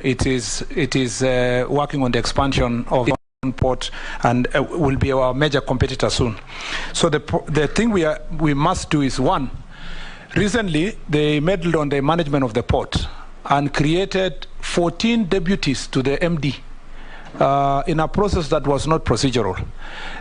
it is working on the expansion of the port and will be our major competitor soon. So the thing we must do is, one, recently they meddled on the management of the port and created 14 deputies to the MD in a process that was not procedural.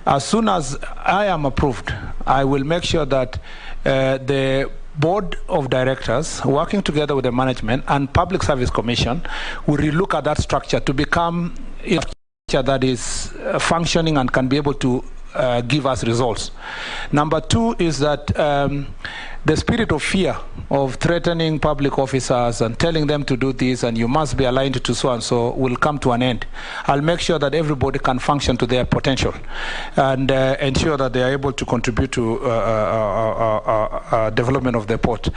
As soon as I am approved, I will make sure that the board of directors, working together with the management and Public Service Commission, will relook at that structure to become a structure that is functioning and can be able to give us results. Number two is that the spirit of fear of threatening public officers and telling them to do this and you must be aligned to so and so will come to an end. I'll make sure that everybody can function to their potential and ensure that they are able to contribute to development of the port.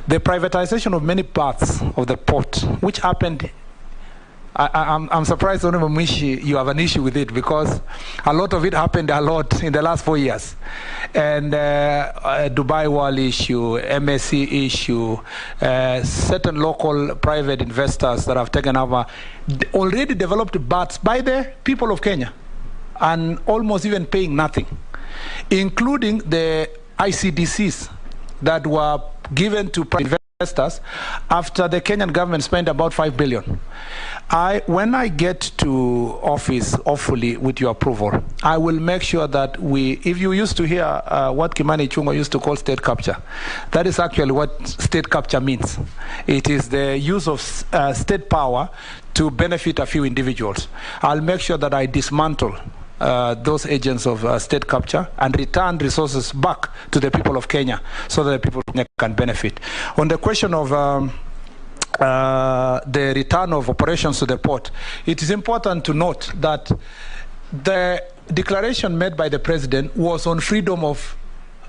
The privatization of many parts of the port, which happened, I'm surprised, Honorable Mishi, you have an issue with it, because a lot of it happened a lot in the last 4 years. And Dubai Wall issue, MSC issue, certain local private investors that have taken over already developed BATs by the people of Kenya and almost even paying nothing, including the ICDCs that were given to private investors after the Kenyan government spent about 5 billion. When I get to office, hopefully with your approval, I will make sure that if you used to hear what Kimani Ichung'wah used to call state capture, that is actually what state capture means. It is the use of state power to benefit a few individuals. I'll make sure that I dismantle those agents of state capture and return resources back to the people of Kenya so that the people of Kenya can benefit. On the question of the return of operations to the port, it is important to note that the declaration made by the president was on freedom of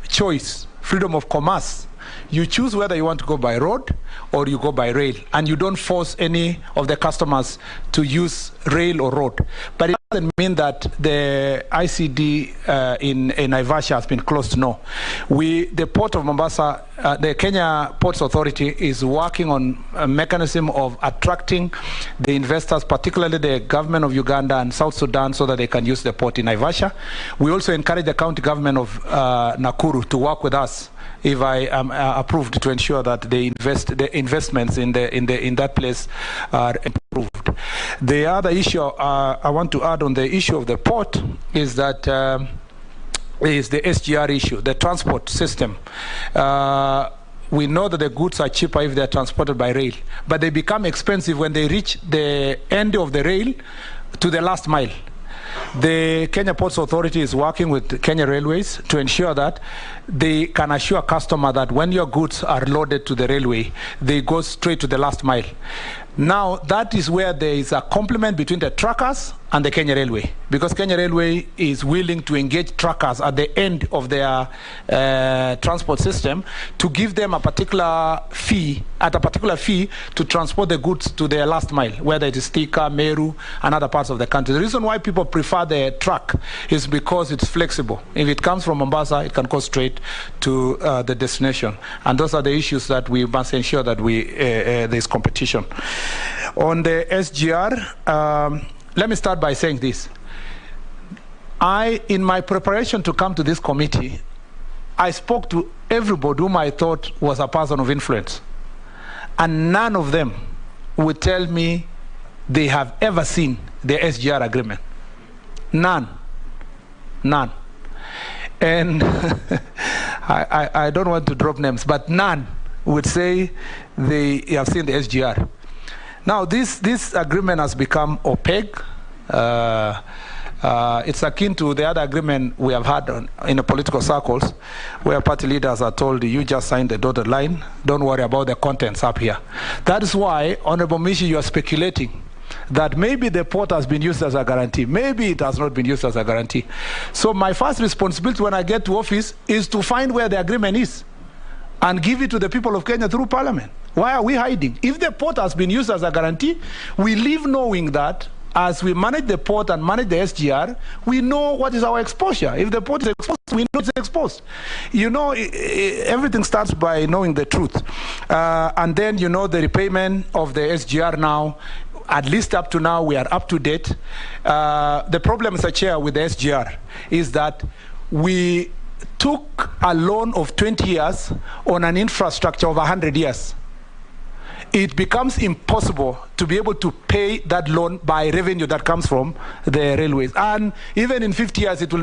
choice, freedom of commerce. You choose whether you want to go by road or you go by rail, and you don't force any of the customers to use rail or road. But it doesn't mean that the ICD in Naivasha has been closed. No. The Port of Mombasa, the Kenya Ports Authority is working on a mechanism of attracting the investors, particularly the government of Uganda and South Sudan, so that they can use the port in Naivasha. We also encourage the county government of Nakuru to work with us, if I am approved, to ensure that the investments in that place are improved. The other issue I want to add on the issue of the port is that is the SGR issue, the transport system. We know that the goods are cheaper if they are transported by rail, but they become expensive when they reach the end of the rail to the last mile. The Kenya Ports Authority is working with Kenya Railways to ensure that they can assure a customer that when your goods are loaded to the railway, they go straight to the last mile. Now, that is where there is a complement between the truckers and the Kenya Railway, because Kenya Railway is willing to engage truckers at the end of their transport system to give them a particular fee, to transport the goods to their last mile, whether it is Thika, Meru, and other parts of the country. The reason why people prefer the truck is because it's flexible. If it comes from Mombasa, it can go straight to the destination. And those are the issues that we must ensure that there's competition. On the SGR, let me start by saying this. In my preparation to come to this committee, I spoke to everybody whom I thought was a person of influence. And none of them would tell me they have ever seen the SGR agreement. None. None. And I don't want to drop names, but none would say they have seen the SGR. Now, this agreement has become opaque. It's akin to the other agreement we have had in the political circles, where party leaders are told, you just signed the dotted line, don't worry about the contents up here. That is why, Honorable Mishi, you are speculating that maybe the port has been used as a guarantee. Maybe it has not been used as a guarantee. So my first responsibility when I get to office is to find where the agreement is and give it to the people of Kenya through Parliament. Why are we hiding? If the port has been used as a guarantee, we live knowing that as we manage the port and manage the SGR, we know what is our exposure. If the port is exposed, we know it's exposed. You know, everything starts by knowing the truth. And then, you know, the repayment of the SGR now, at least up to now, we are up to date. The problem, Mr. Chair, with the SGR is that we took a loan of 20 years on an infrastructure of 100 years. It becomes impossible to be able to pay that loan by revenue that comes from the railways. And even in 50 years, it will never